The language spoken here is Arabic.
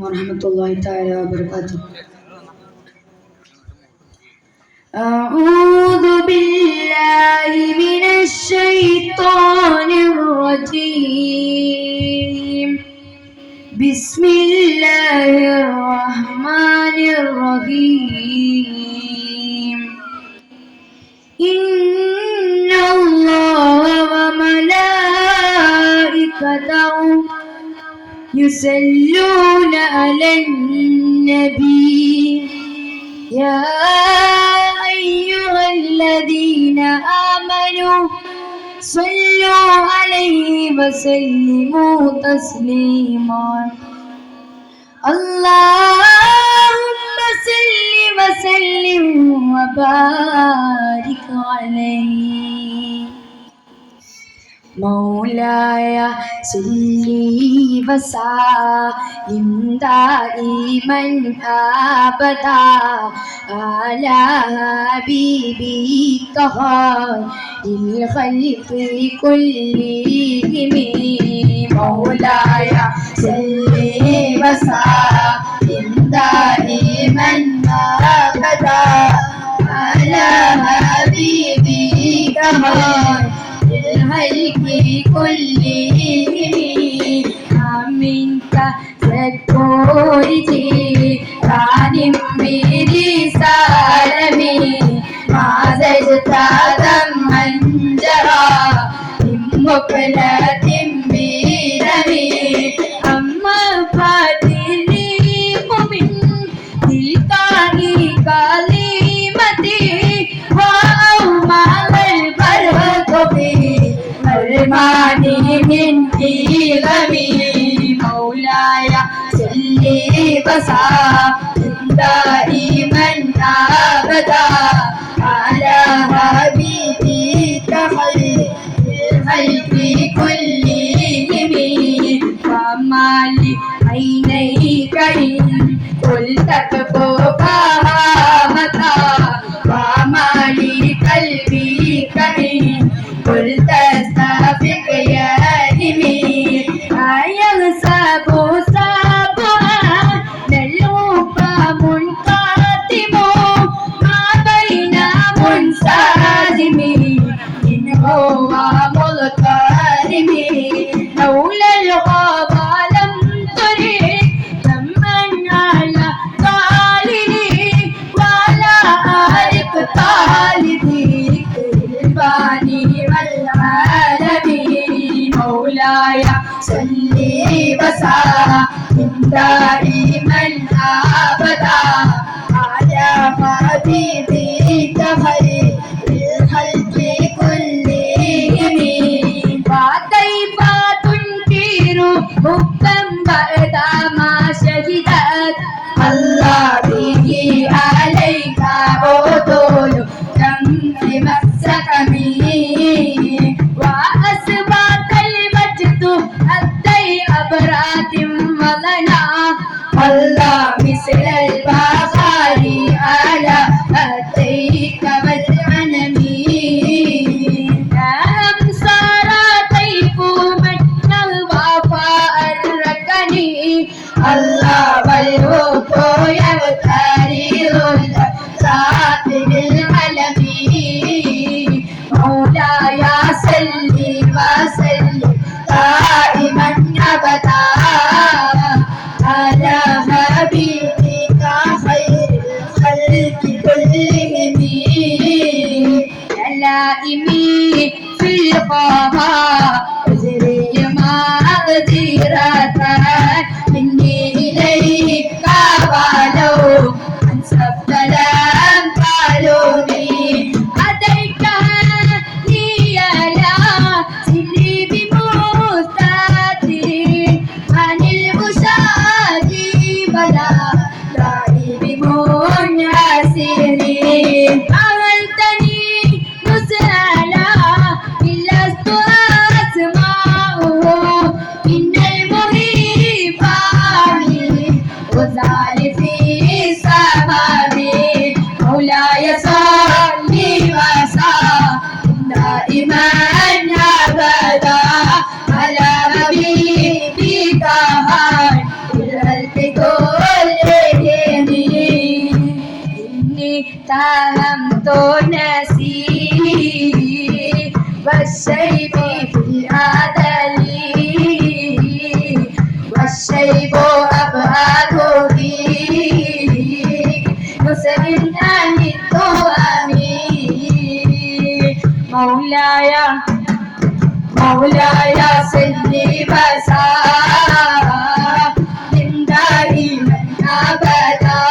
ورحمة الله تعالى وبركاته. أعوذ بالله من الشيطان الرجيم. بسم الله الرحمن الرحيم. إن الله وملائكته يصلون على النبي يا أيها الذين آمنوا صلوا عليه وسلموا تسليما. اللهم صل وسلم وبارك عليه. مولاي صل وسلم دائما أبدا على حبيبك خير الخلق كلهم. مولاي صل وسلم دائما أبدا على حبيبك خير الخلق كلهم. منك سكورتي رانم برسالمي ما زجت ذما جرى من مقلة بدمي. أما فاتني من تلقاء كلمتي وأومع البرق في فرماني من إلمي. مولاي صل وسلم دائما أبدا على حبيبك خير الخلق كلهم. وما لعينيك إن قلت كفوفها متى وما لقلبك إن قلت استفق يدمي. أيحسب سبعا للوب منقدم ما بين منسجم إن هو ملتزم. لولا الغابة لم ترد دما على طالبي ولا أرق طالبي الباني والعالمين. مولاي صل وسلم دائما أبدا على حبيبك خير الخلق كلهم. وكيف تنكر حبا بعد ما شهدت الله به عليك عدول شمس مسكمي. وأسبات المجد أدي أبرات ولنا الله مثل البخار على أديك والعنمي. أهم صار طيف من الوفاء الركني الله والوف يغتري الذات بالعالمين. مولاي صل وسلم دائما أبدا على حبيبك خير الخلق كلهم. لائمي في القمر أجري معذرة مني إليك ولو أنسبت لم تعلمي. أتيك لي لا سلي بمستتر عن المشاهد ولا داعي بمنعسر. عملتني مسألة لست أسمعه إن المهيب وزال في سمامي. مولاي صل وسلم دائما أبدا على حبيبك خير الخلق था हम तो नसीब والشيب في العدل والشيب أبعاده مسلم عن التهم مولاي مولاي صل وسلم دائما أبدا